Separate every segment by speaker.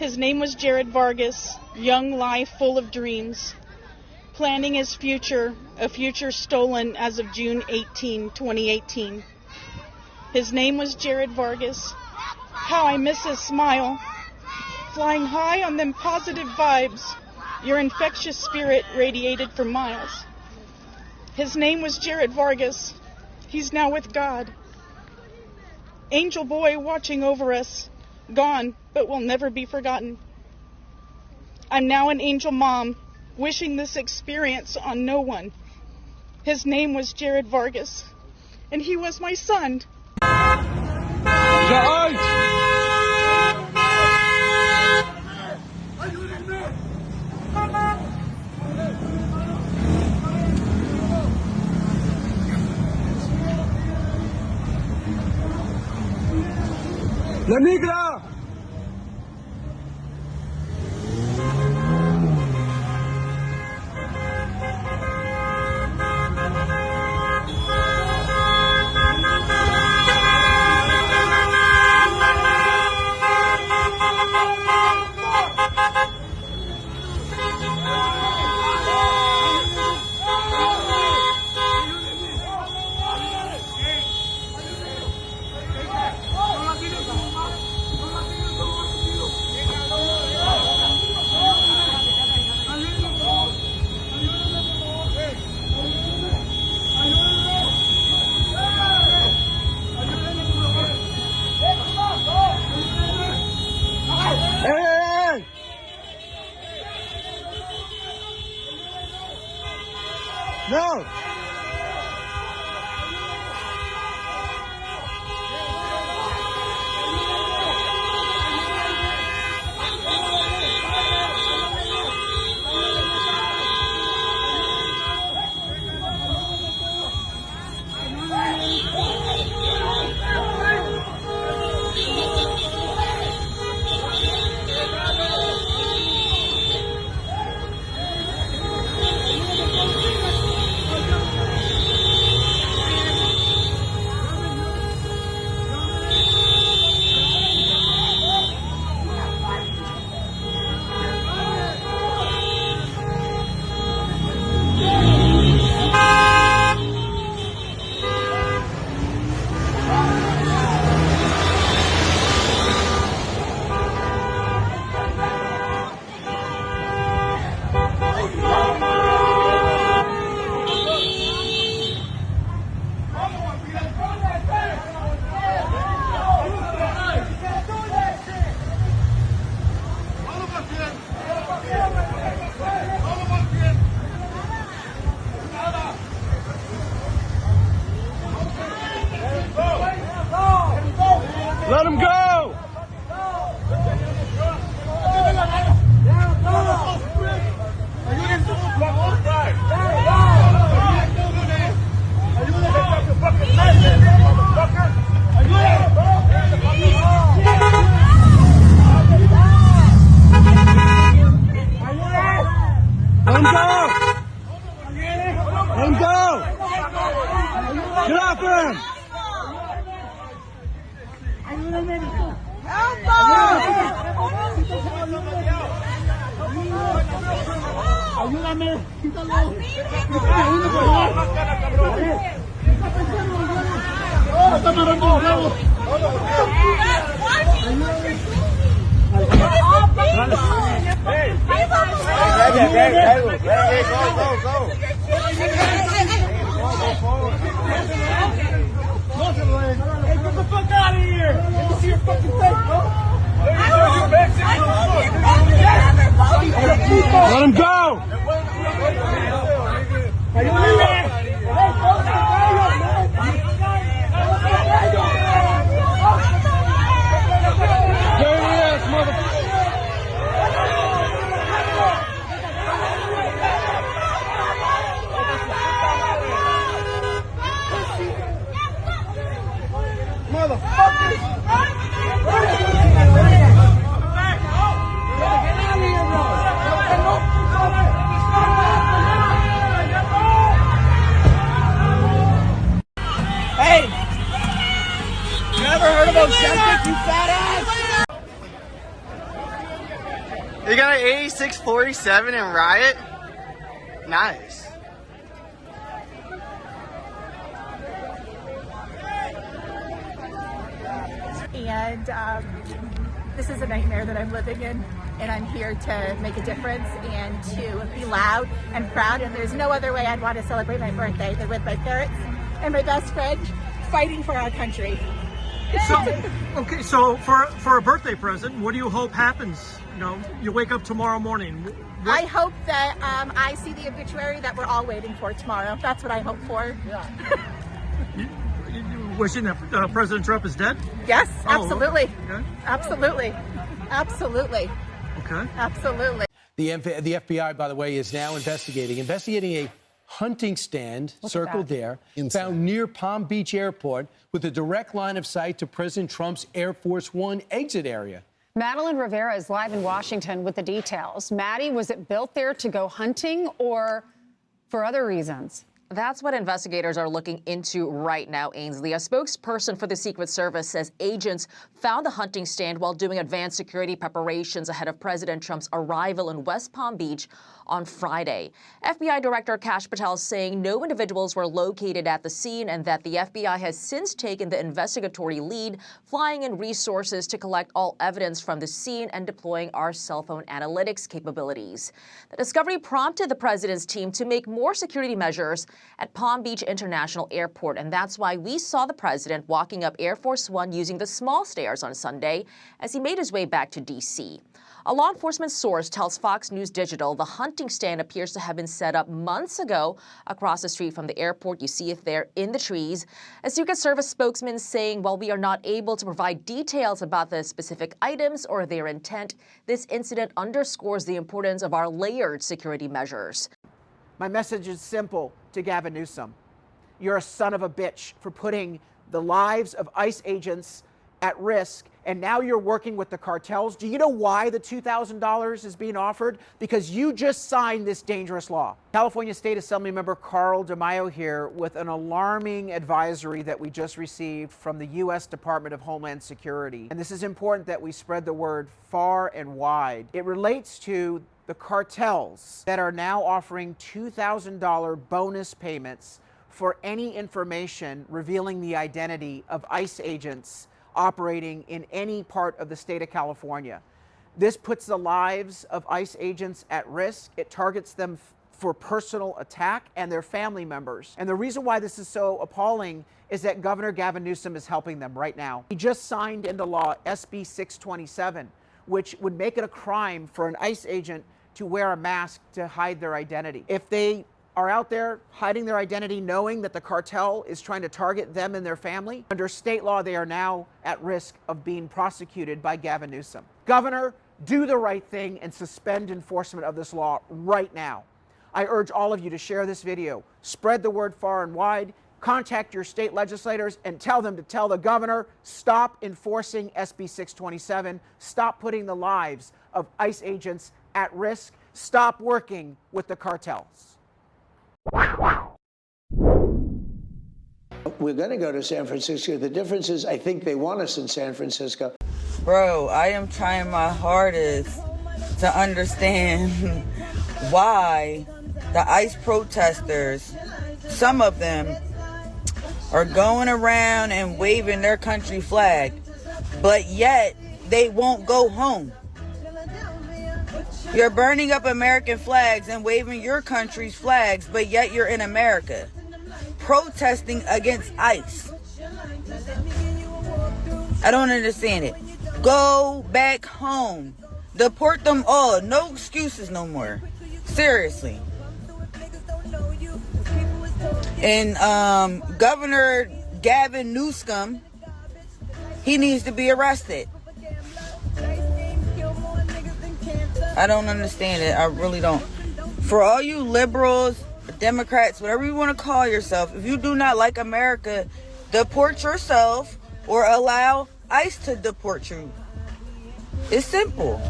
Speaker 1: His name was Jared Vargas, young life full of dreams, planning his future, a future stolen as of June 18, 2018. His name was Jared Vargas. How I miss his smile, flying high on them positive vibes, your infectious spirit radiated for miles. His name was Jared Vargas. He's now with God. Angel boy watching over us, gone but will never be forgotten. I'm now an angel mom, wishing this experience on no one. His name was Jared Vargas, and he was my son.
Speaker 2: La negra! Hey! No! Let him go! Let him go! Let him go! Get off him! Ayúdame, quítalo. Está amarrando los huevos. Get the fuck out of here! Let me see your fucking face, bro! Let him go! Dirty ass motherfucker! Motherfuckers!
Speaker 3: You got an 8647 and riot? Nice.
Speaker 4: And this is a nightmare that I'm living in, and I'm here to make a difference and to be loud and proud, and there's no other way I'd want to celebrate my birthday than with my parents and my best friend fighting for our country.
Speaker 2: So for a birthday present, what do you hope happens? You know, you wake up tomorrow morning.
Speaker 4: I hope that I see the obituary that we're all waiting for tomorrow. That's what I hope for.
Speaker 2: Yeah. you wishing that President Trump is dead?
Speaker 4: Yes, absolutely.
Speaker 2: Okay.
Speaker 4: Absolutely. Absolutely.
Speaker 2: Okay.
Speaker 4: Absolutely.
Speaker 5: The FBI, by the way, is now investigating a hunting stand circled there, found near Palm Beach Airport with a direct line of sight to President Trump's Air Force One exit area.
Speaker 6: Madeline Rivera is live in Washington with the details. Maddie, was it built there to go hunting or for other reasons?
Speaker 7: That's what investigators are looking into right now, Ainsley. A spokesperson for the Secret Service says agents found the hunting stand while doing advanced security preparations ahead of President Trump's arrival in West Palm Beach on Friday. FBI Director Kash Patel saying no individuals were located at the scene and that the FBI has since taken the investigatory lead, flying in resources to collect all evidence from the scene and deploying our cell phone analytics capabilities. The discovery prompted the president's team to make more security measures at Palm Beach International Airport, and that's why we saw the president walking up Air Force One using the small stairs on Sunday as he made his way back to D.C. A law enforcement source tells Fox News Digital the hunting stand appears to have been set up months ago across the street from the airport. You see it there in the trees. A Secret Service spokesman saying while we are not able to provide details about the specific items or their intent, this incident underscores the importance of our layered security measures.
Speaker 8: My message is simple to Gavin Newsom. You're a son of a bitch for putting the lives of ICE agents at risk, and now you're working with the cartels. Do you know why the $2,000 is being offered? Because you just signed this dangerous law. California State Assembly member Carl DeMaio here with an alarming advisory that we just received from the U.S. Department of Homeland Security. And this is important that we spread the word far and wide. It relates to the cartels that are now offering $2,000 bonus payments for any information revealing the identity of ICE agents operating in any part of the state of California. This puts the lives of ICE agents at risk. It targets them for personal attack and their family members. And the reason why this is so appalling is that Governor Gavin Newsom is helping them right now. He just signed into law SB 627, which would make it a crime for an ICE agent to wear a mask to hide their identity. If they are out there hiding their identity knowing that the cartel is trying to target them and their family, under state law, they are now at risk of being prosecuted by Gavin Newsom. Governor, do the right thing and suspend enforcement of this law right now. I urge all of you to share this video, spread the word far and wide, contact your state legislators and tell them to tell the governor, stop enforcing SB 627, stop putting the lives of ICE agents at risk, stop working with the cartels.
Speaker 9: We're going to go to San Francisco. The difference is I think they want us in San Francisco.
Speaker 10: Bro, I am trying my hardest to understand why the ICE protesters, some of them, are going around and waving their country flag, but yet they won't go home. You're burning up American flags and waving your country's flags, but yet you're in America, protesting against ICE. I don't understand it. Go back home. Deport them all. No excuses no more. Seriously. And Governor Gavin Newsom, he needs to be arrested. I don't understand it. I really don't. For all you liberals, Democrats, whatever you want to call yourself, if you do not like America, deport yourself or allow ICE to deport you. It's simple.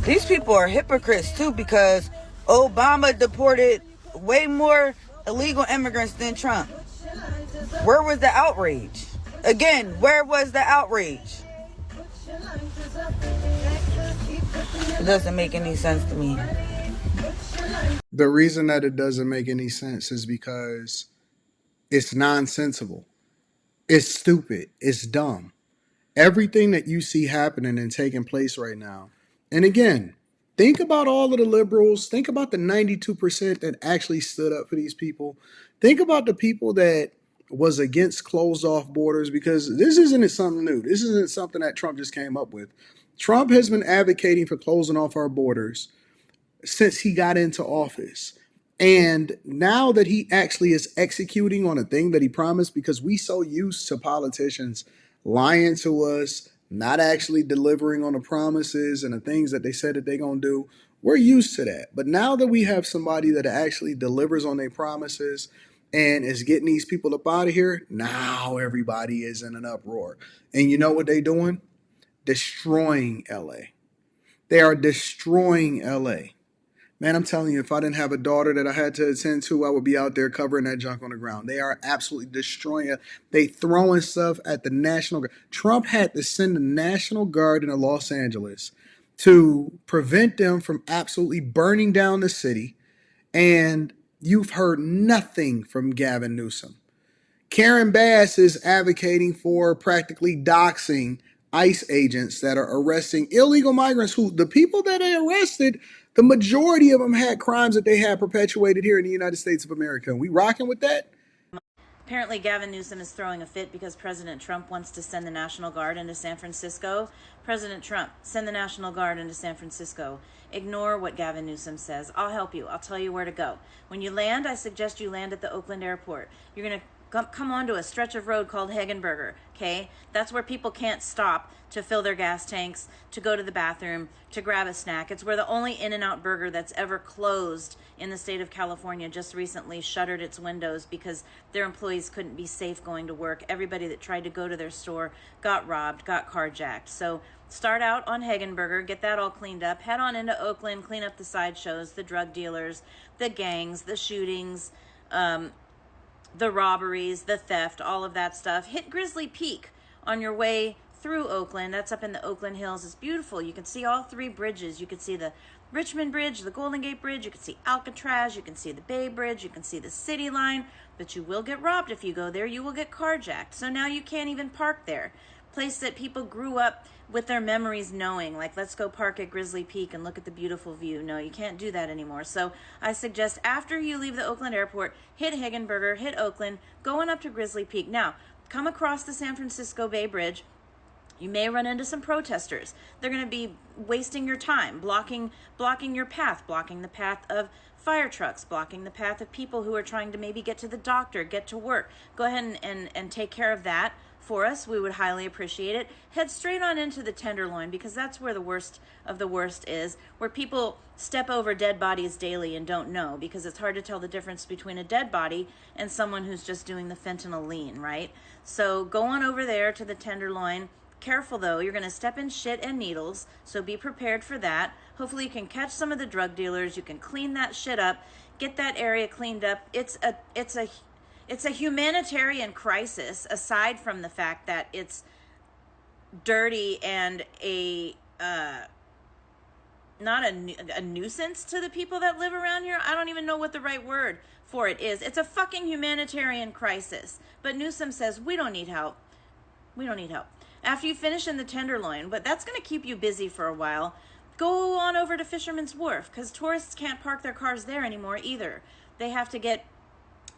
Speaker 10: These people are hypocrites too, because Obama deported way more illegal immigrants than Trump. Where was the outrage? Again, where was the outrage? It doesn't make any sense to me.
Speaker 11: The reason that it doesn't make any sense is because it's nonsensical. It's stupid. It's dumb. Everything that you see happening and taking place right now. And again, think about all of the liberals. Think about the 92% that actually stood up for these people. Think about the people that was against closed off borders, because this isn't something new. This isn't something that Trump just came up with. Trump has been advocating for closing off our borders since he got into office. And now that he actually is executing on a thing that he promised, because we so used to politicians lying to us, not actually delivering on the promises and the things that they said that they're going to do, we're used to that. But now that we have somebody that actually delivers on their promises and is getting these people up out of here, now everybody is in an uproar. And you know what they're doing? Destroying LA. They are destroying LA. Man, I'm telling you, if I didn't have a daughter that I had to attend to, I would be out there covering that junk on the ground. They are absolutely destroying it. They throwing stuff at the National Guard. Trump had to send the National Guard into Los Angeles to prevent them from absolutely burning down the city. And you've heard nothing from Gavin Newsom. Karen Bass is advocating for practically doxing ICE agents that are arresting illegal migrants, who the people that they arrested, the majority of them had crimes that they had perpetuated here in the United States of America. And we rocking with that?
Speaker 12: Apparently, Gavin Newsom is throwing a fit because President Trump wants to send the National Guard into San Francisco. President Trump, send the National Guard into San Francisco. Ignore what Gavin Newsom says. I'll help you. I'll tell you where to go. When you land, I suggest you land at the Oakland airport. You're going to come onto a stretch of road called Hagenberger, okay? That's where people can't stop to fill their gas tanks, to go to the bathroom, to grab a snack. It's where the only In-N-Out burger that's ever closed in the state of California just recently shuttered its windows because their employees couldn't be safe going to work. Everybody that tried to go to their store got robbed, got carjacked. So start out on Hagenberger, get that all cleaned up, head on into Oakland, clean up the sideshows, the drug dealers, the gangs, the shootings, the robberies, the theft, all of that stuff. Hit Grizzly Peak on your way through Oakland. That's up in the Oakland Hills. It's beautiful. You can see all three bridges. You can see the Richmond Bridge, the Golden Gate Bridge. You can see Alcatraz. You can see the Bay Bridge. You can see the City Line. But you will get robbed if you go there. You will get carjacked. So now you can't even park there. Place that people grew up with their memories knowing, like, let's go park at Grizzly Peak and look at the beautiful view. No, you can't do that anymore. So I suggest after you leave the Oakland airport, hit Hagenberger, hit Oakland, going up to Grizzly Peak. Now, come across the San Francisco Bay Bridge. You may run into some protesters. They're going to be wasting your time, blocking your path, blocking the path of fire trucks, blocking the path of people who are trying to maybe get to the doctor, get to work. Go ahead and take care of that for us. We would highly appreciate it. Head straight on into the Tenderloin, because that's where the worst of the worst is, where people step over dead bodies daily and don't know, because it's hard to tell the difference between a dead body and someone who's just doing the fentanyl lean, right? So go on over there to the Tenderloin. Careful though, you're going to step in shit and needles, so be prepared for that. Hopefully you can catch some of the drug dealers. You can clean that shit up, get that area cleaned up. It's a humanitarian crisis, aside from the fact that it's dirty and not a nuisance to the people that live around here. I don't even know what the right word for it is. It's a fucking humanitarian crisis. But Newsom says, we don't need help. We don't need help. After you finish in the Tenderloin, but that's going to keep you busy for a while, go on over to Fisherman's Wharf, because tourists can't park their cars there anymore either. They have to get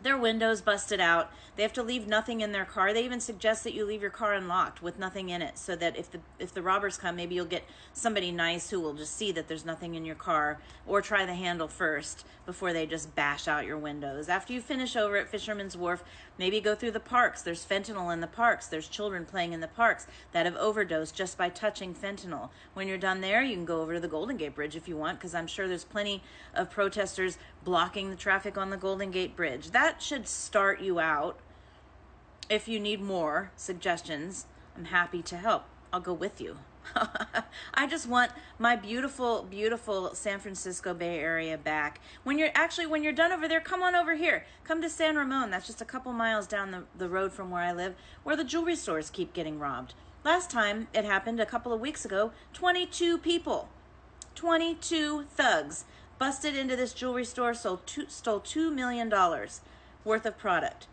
Speaker 12: their windows busted out. They have to leave nothing in their car. They even suggest that you leave your car unlocked with nothing in it, so that if the robbers come, maybe you'll get somebody nice who will just see that there's nothing in your car, or try the handle first before they just bash out your windows. After you finish over at Fisherman's Wharf, maybe go through the parks. There's fentanyl in the parks. There's children playing in the parks that have overdosed just by touching fentanyl. When you're done there, you can go over to the Golden Gate Bridge if you want, because I'm sure there's plenty of protesters blocking the traffic on the Golden Gate Bridge. That should start you out. If you need more suggestions, I'm happy to help. I'll go with you. I just want my beautiful, beautiful San Francisco Bay Area back. When you're done over there, come on over here. Come to San Ramon. That's just a couple miles down the road from where I live, where the jewelry stores keep getting robbed. Last time it happened a couple of weeks ago, 22 people 22 thugs busted into this jewelry store, stole $2 million worth of product.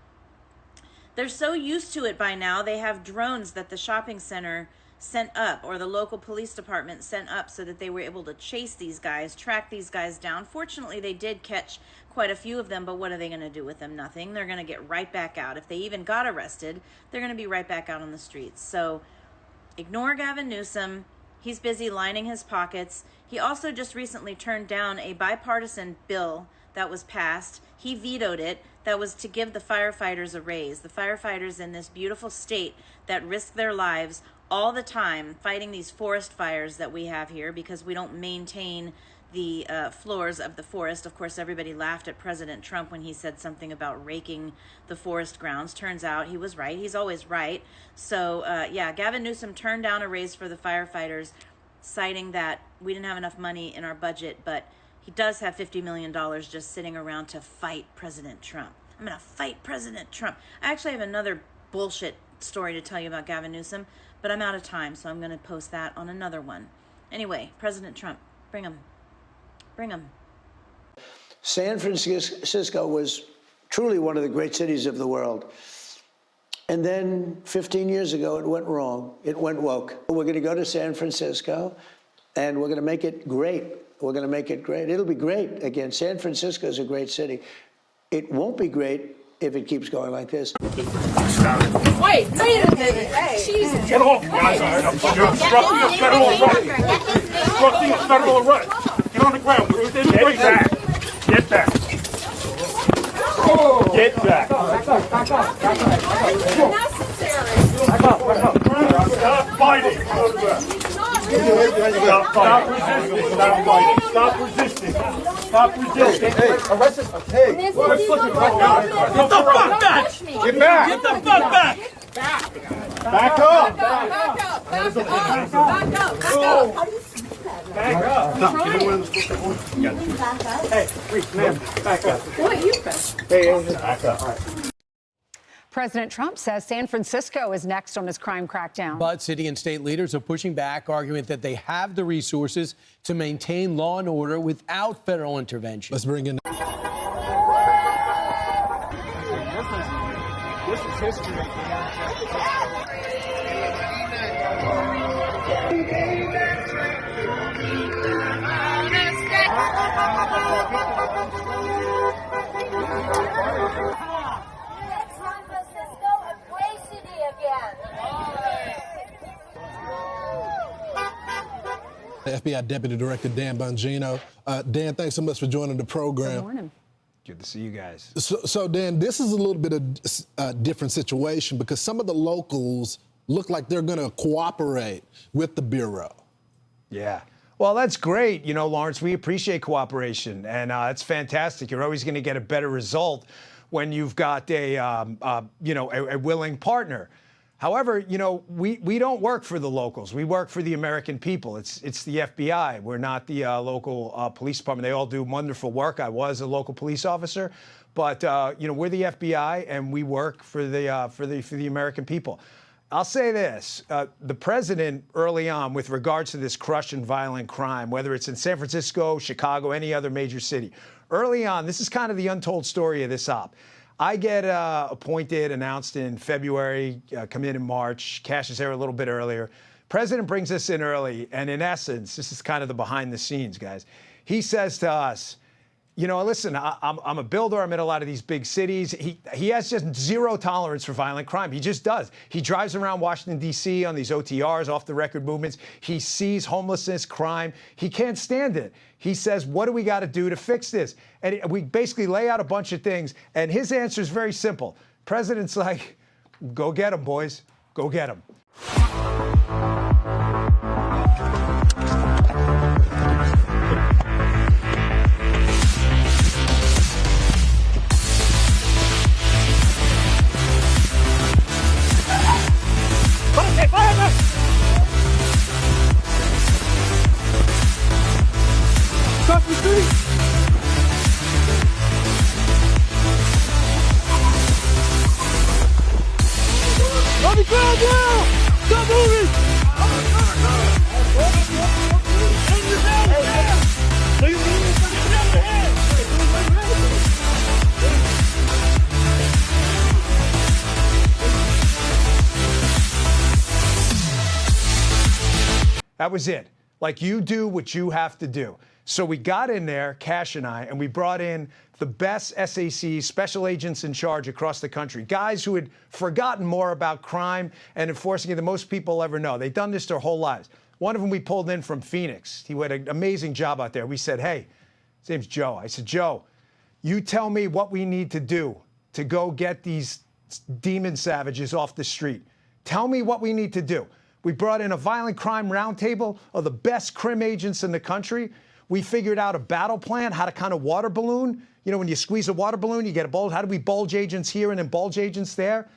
Speaker 12: They're so used to it by now, they have drones that the shopping center sent up, or the local police department sent up, so that they were able to chase these guys, track these guys down. Fortunately, they did catch quite a few of them, but what are they going to do with them? Nothing. They're going to get right back out. If they even got arrested, they're going to be right back out on the streets. So ignore Gavin Newsom. He's busy lining his pockets. He also just recently turned down a bipartisan bill that was passed. He vetoed it. That was to give the firefighters a raise. The firefighters in this beautiful state that risk their lives all the time fighting these forest fires that we have here because we don't maintain the floors of the forest. Of course, everybody laughed at President Trump when he said something about raking the forest grounds. Turns out he was right. He's always right. So, yeah, Gavin Newsom turned down a raise for the firefighters, citing that we didn't have enough money in our budget, but he does have $50 million just sitting around to fight President Trump. I'm going to fight President Trump. I actually have another bullshit story to tell you about Gavin Newsom, but I'm out of time, so I'm going to post that on another one. Anyway, President Trump, bring him. Bring him.
Speaker 9: San Francisco was truly one of the great cities of the world. And then 15 years ago, it went wrong. It went woke. We're going to go to San Francisco, and we're going to make it great. We're going to make it great. It'll be great. Again, San Francisco is a great city. It won't be great if it keeps going like this.
Speaker 13: Wait a minute. Jesus.
Speaker 2: Get off, guys. You're obstructing a federal arrest. Obstructing a federal arrest. Get on the ground. We're within the right back. Get back. Get back. Stop fighting. Stop resisting. Stop fighting. Stop resisting. Stop resisting. Hey, arrest us. Hey, get the fuck back. Get back. Get the fuck back. Back up. Back up. Back up. Back up. Hey, please, ma'am, back up.
Speaker 13: What you press?
Speaker 2: Hey, back up. All right.
Speaker 6: President Trump says San Francisco is next on his crime crackdown.
Speaker 5: But city and state leaders are pushing back, arguing that they have the resources to maintain law and order without federal intervention.
Speaker 14: Let's bring in.
Speaker 2: This is history.
Speaker 14: FBI Deputy Director Dan Bongino. Dan, thanks so much for joining the program.
Speaker 6: Good morning.
Speaker 15: Good to see you guys.
Speaker 14: So Dan, this is a little bit of a different situation because some of the locals look like they're going to cooperate with the Bureau.
Speaker 15: Yeah. Well, that's great. You know, Lawrence, we appreciate cooperation, and it's fantastic. You're always going to get a better result when you've got a willing partner. However, you know, we don't work for the locals. We work for the American people. It's the FBI. We're not the local police department. They all do wonderful work. I was a local police officer, but you know, we're the FBI, and we work for the American people. I'll say this: the president early on, with regards to this crush and violent crime, whether it's in San Francisco, Chicago, any other major city, early on, this is kind of the untold story of this op. I get appointed, announced in February, come in March, Cash is there a little bit earlier. President brings us in early, and in essence, this is kind of the behind the scenes, guys. He says to us, you know, listen, I'm a builder. I'm in a lot of these big cities. He has just zero tolerance for violent crime. He just does. He drives around Washington, D.C. on these OTRs, off-the-record movements. He sees homelessness, crime. He can't stand it. He says, what do we got to do to fix this? And we basically lay out a bunch of things, and his answer is very simple. President's like, go get them, boys. Go get them.
Speaker 2: Stop the city! On the ground now! Stop moving!
Speaker 15: That was it. Like, you do what you have to do. So we got in there, Cash and I, and we brought in the best SACs, special agents in charge across the country, guys who had forgotten more about crime and enforcing it than most people ever know. They've done this their whole lives. One of them we pulled in from Phoenix. He had an amazing job out there. We said, hey, his name's Joe. I said, Joe, you tell me what we need to do to go get these demon savages off the street. Tell me what we need to do. We brought in a violent crime roundtable of the best crim agents in the country. We figured out a battle plan, how to kind of water balloon. You know, when you squeeze a water balloon, you get a bulge. How do we bulge agents here and then bulge agents there?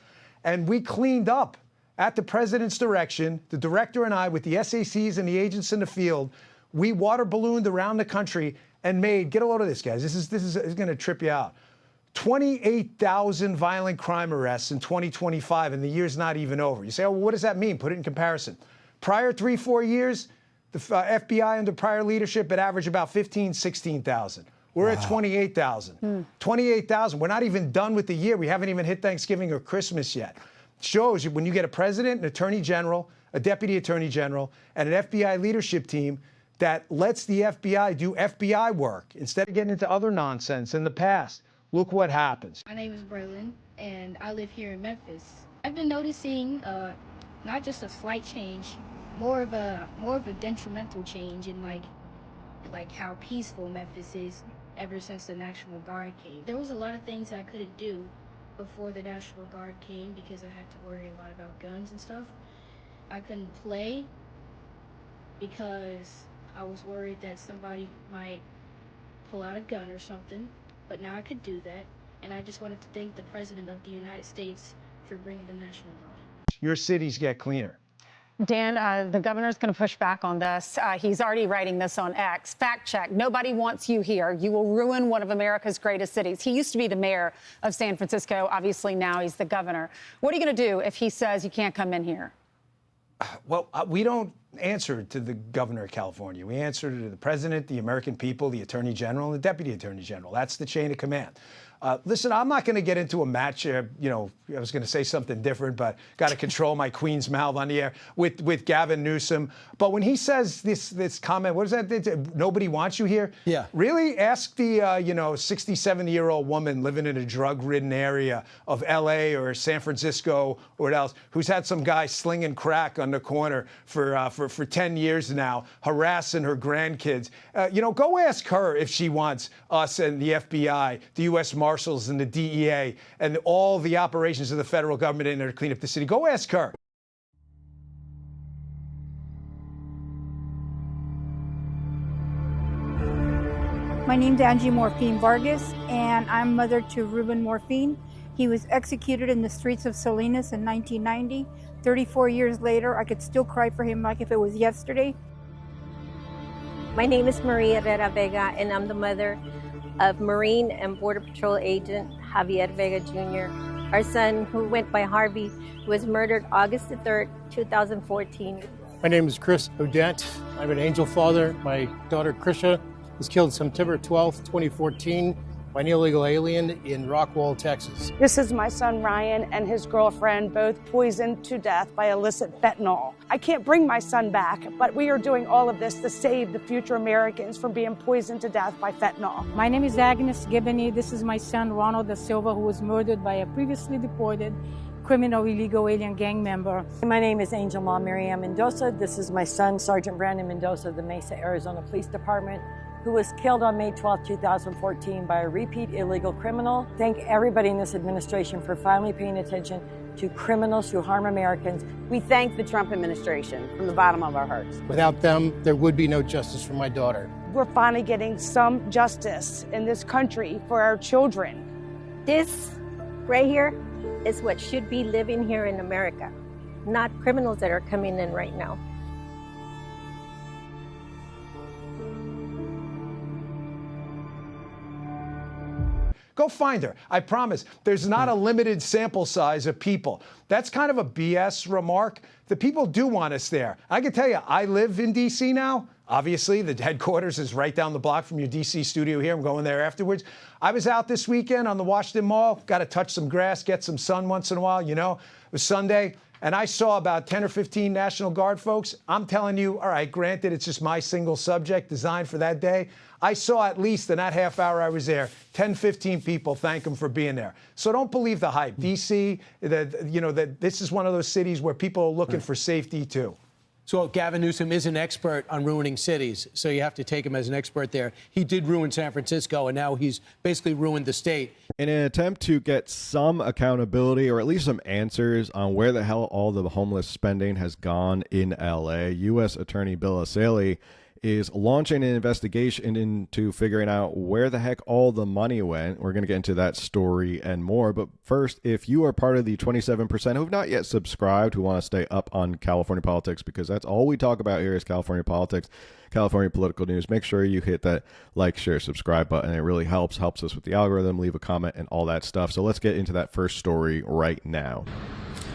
Speaker 15: And we cleaned up at the president's direction, the director and I, with the SACs and the agents in the field. We water ballooned around the country and made, get a load of this, guys. This is going to trip you out. 28,000 violent crime arrests in 2025, and the year's not even over. You say, oh, well, what does that mean? Put it in comparison. Prior 3-4 years, the FBI under prior leadership had averaged about 15,000, 16,000. We're at 28,000. 28,000. We're not even done with the year. We haven't even hit Thanksgiving or Christmas yet. Shows you when you get a president, an attorney general, a deputy attorney general, and an FBI leadership team that lets the FBI do FBI work instead of getting into other nonsense in the past. Look what happens.
Speaker 16: My name is Braylon, and I live here in Memphis. I've been noticing not just a slight change, more of a detrimental change in like how peaceful Memphis is ever since the National Guard came. There was a lot of things I couldn't do before the National Guard came because I had to worry a lot about guns and stuff. I couldn't play because I was worried that somebody might pull out a gun or something, but now I could do that, and I just wanted to thank the President of the United States for bringing the National Guard.
Speaker 15: Your cities get cleaner.
Speaker 6: Dan, the governor's going to push back on this. He's already writing this on X. Fact check. Nobody wants you here. You will ruin one of America's greatest cities. He used to be the mayor of San Francisco. Obviously, now he's the governor. What are you going to do if he says you can't come in here?
Speaker 15: Well, we don't answer to the governor of California. We answer to the president, the American people, the attorney general, and the deputy attorney general. That's the chain of command. Listen, I'm not going to get into a match. I was going to say something different, but got to control my queen's mouth on the air with Gavin Newsom. But when he says this comment, what is that? Nobody wants you here.
Speaker 5: Yeah.
Speaker 15: Really, ask the 67-year-old woman living in a drug-ridden area of L.A. or San Francisco or what else, who's had some guy slinging crack on the corner for 10 years now, harassing her grandkids. Go ask her if she wants us and the FBI, the U.S. Marshals and the DEA and all the operations of the federal government in there to clean up the city. Go ask her.
Speaker 17: My name's Angie Morphine Vargas, and I'm mother to Ruben Morphine. He was executed in the streets of Salinas in 1990. 34 years later, I could still cry for him like if it was yesterday.
Speaker 18: My name is Maria Herrera Vega, and I'm the mother of Marine and Border Patrol agent Javier Vega Jr. Our son, who went by Harvey, was murdered August the 3rd, 2014.
Speaker 19: My name is Chris Odette. I'm an angel father. My daughter, Krisha, was killed September 12th, 2014 by an illegal alien in Rockwall, Texas.
Speaker 20: This is my son Ryan and his girlfriend, both poisoned to death by illicit fentanyl. I can't bring my son back, but we are doing all of this to save the future Americans from being poisoned to death by fentanyl.
Speaker 17: My name is Agnes Gibney. This is my son, Ronald Da Silva, who was murdered by a previously deported criminal illegal alien gang member.
Speaker 21: My name is Angel Mom Miriam Mendoza. This is my son, Sergeant Brandon Mendoza of the Mesa, Arizona Police Department, who was killed on May 12, 2014 by a repeat illegal criminal. Thank everybody in this administration for finally paying attention to criminals who harm Americans.
Speaker 22: We thank the Trump administration from the bottom of our hearts.
Speaker 19: Without them, there would be no justice for my daughter.
Speaker 20: We're finally getting some justice in this country for our children.
Speaker 18: This right here is what should be living here in America, not criminals that are coming in right now.
Speaker 15: Go find her. I promise. There's not a limited sample size of people. That's kind of a BS remark. The people do want us there. I can tell you, I live in D.C. now. Obviously, the headquarters is right down the block from your D.C. studio here. I'm going there afterwards. I was out this weekend on the Washington Mall. Got to touch some grass, get some sun once in a while. It was Sunday. and I saw about 10 or 15 National Guard folks, I'm telling you, all right, granted, it's just my single subject designed for that day. I saw at least in that half hour I was there, 10, 15 people thank them for being there. So don't believe the hype. DC, that this is one of those cities where people are looking for safety too.
Speaker 5: So Gavin Newsom is an expert on ruining cities, so you have to take him as an expert there. He did ruin San Francisco, and now he's basically ruined the state.
Speaker 1: In an attempt to get some accountability or at least some answers on where the hell all the homeless spending has gone in L.A., U.S. Attorney Bill O'Reilly is launching an investigation into figuring out where the heck all the money went. We're going to get into that story and more. But first, if you are part of the 27% who have not yet subscribed, who want to stay up on California politics, because that's all we talk about here is California politics, California political news, make sure you hit that like, share, subscribe button. It really helps us with the algorithm, leave a comment and all that stuff. So let's get into that first story right now.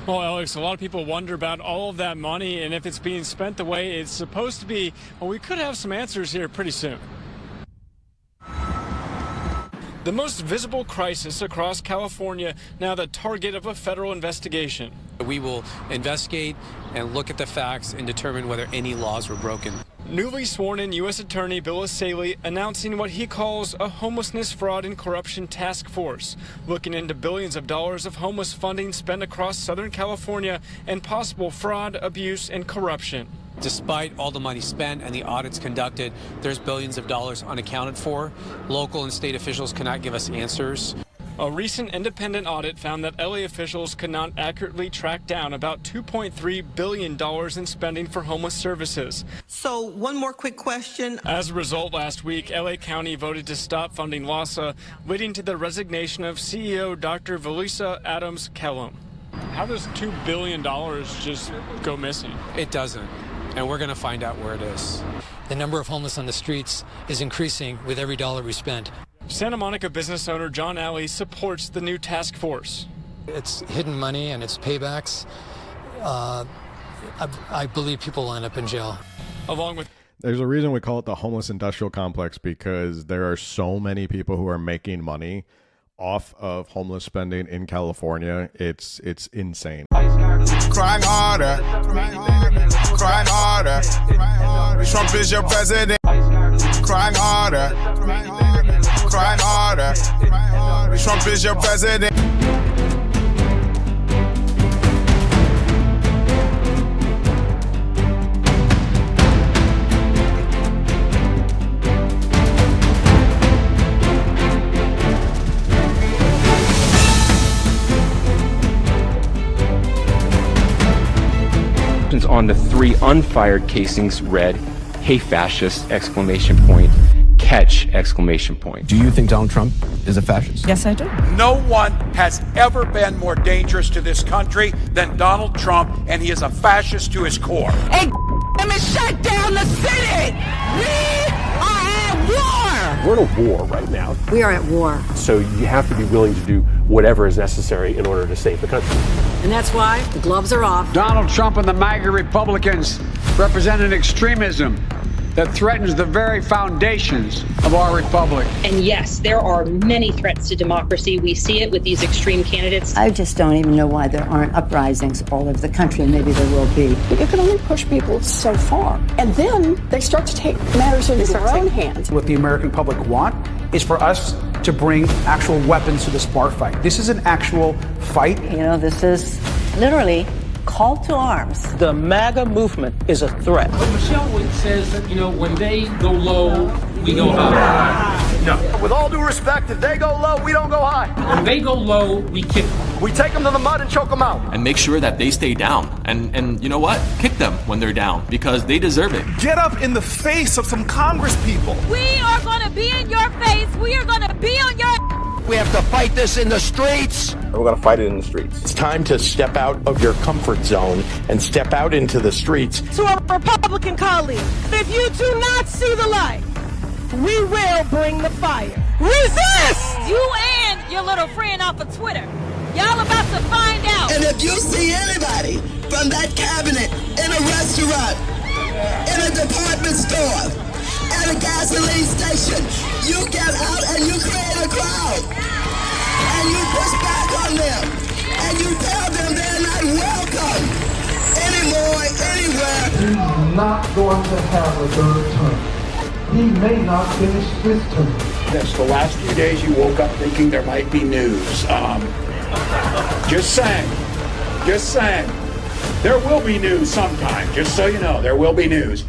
Speaker 3: Well, Alex, a lot of people wonder about all of that money and if it's being spent the way it's supposed to be. Well, we could have some answers here pretty soon. The most visible crisis across California, now the target of a federal investigation.
Speaker 23: We will investigate and look at the facts and determine whether any laws were broken.
Speaker 3: Newly sworn-in U.S. Attorney Bill O'Reilly announcing what he calls a homelessness, fraud, and corruption task force, looking into billions of dollars of homeless funding spent across Southern California and possible fraud, abuse, and corruption.
Speaker 23: Despite all the money spent and the audits conducted, there's billions of dollars unaccounted for. Local and state officials cannot give us answers.
Speaker 3: A recent independent audit found that LA officials could not accurately track down about $2.3 billion in spending for homeless services.
Speaker 24: So one more quick question.
Speaker 3: As a result, last week, LA County voted to stop funding LAHSA, leading to the resignation of CEO Dr. Valisa Adams-Kellum. How does $2 billion just go missing?
Speaker 23: It doesn't, and we're going to find out where it is.
Speaker 25: The number of homeless on the streets is increasing with every dollar we spend.
Speaker 3: Santa Monica business owner John Alley supports the new task force.
Speaker 25: It's hidden money and it's paybacks. I believe people will end up in jail.
Speaker 3: Along with
Speaker 1: There's a reason we call it the homeless industrial complex, because there are so many people who are making money off of homeless spending in California. It's insane.
Speaker 26: Crying harder, crying harder. Trump is your president. Crying harder, crying harder. Trump is your president.
Speaker 27: On the 3 unfired casings read, "Hey fascist!" exclamation point, catch exclamation point.
Speaker 28: Do you think Donald Trump is a fascist?
Speaker 25: Yes, I do.
Speaker 29: No one has ever been more dangerous to this country than Donald Trump, and he is a fascist to his core.
Speaker 24: Hey, let me shut down the city! We are at war!
Speaker 30: We're in a war right now.
Speaker 21: We are at war.
Speaker 30: So you have to be willing to do whatever is necessary in order to save the country.
Speaker 21: And that's why the gloves are off.
Speaker 31: Donald Trump and the MAGA Republicans represent an extremism that threatens the very foundations of our republic.
Speaker 32: And yes, there are many threats to democracy. We see it with these extreme candidates.
Speaker 21: I just don't even know why there aren't uprisings all over the country. Maybe there will be.
Speaker 33: You can only push people so far. And then they start to take matters into their own hands.
Speaker 34: What the American public want is for us to bring actual weapons to this bar fight. This is an actual fight.
Speaker 21: You know, this is literally call to arms.
Speaker 32: The MAGA movement is a threat. But Michelle says that, when they go low, we go high.
Speaker 29: No. With all due respect, if they go low, we don't go high.
Speaker 32: When they go low, we kick them.
Speaker 29: We take them to the mud and choke them out.
Speaker 35: And make sure that they stay down. And you know what? Kick them when they're down, because they deserve it.
Speaker 26: Get up in the face of some Congress people.
Speaker 32: We are going to be in your face. We are going to be on your...
Speaker 26: We have to fight this in the streets.
Speaker 30: We're going to fight it in the streets.
Speaker 26: It's time to step out of your comfort zone and step out into the streets.
Speaker 32: To our Republican colleagues, if you do not see the light, we will bring the fire. Resist! You and your little friend off of Twitter. Y'all about to find out.
Speaker 24: And if you see anybody from that cabinet in a restaurant, in a department store, at a gasoline station, you get out and you create a crowd. And you push back on them. And you tell them they're not not welcome anymore, anywhere.
Speaker 2: He's not going to have a third term. He may not finish this term.
Speaker 31: Yes, the last few days you woke up thinking there might be news. Just saying. Just saying. There will be news sometime, just so you know, there will be news.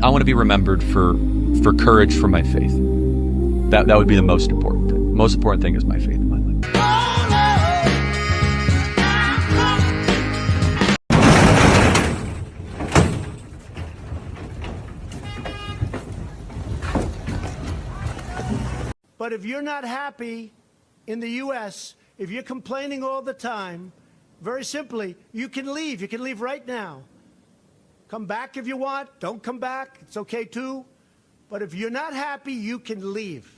Speaker 4: I want to be remembered for courage for my faith. That would be the most important thing. Most important thing is my faith in my life.
Speaker 6: But if you're not happy in the U.S., if you're complaining all the time, very simply, you can leave. You can leave right now. Come back if you want. Don't come back. It's okay too. But if you're not happy, you can leave.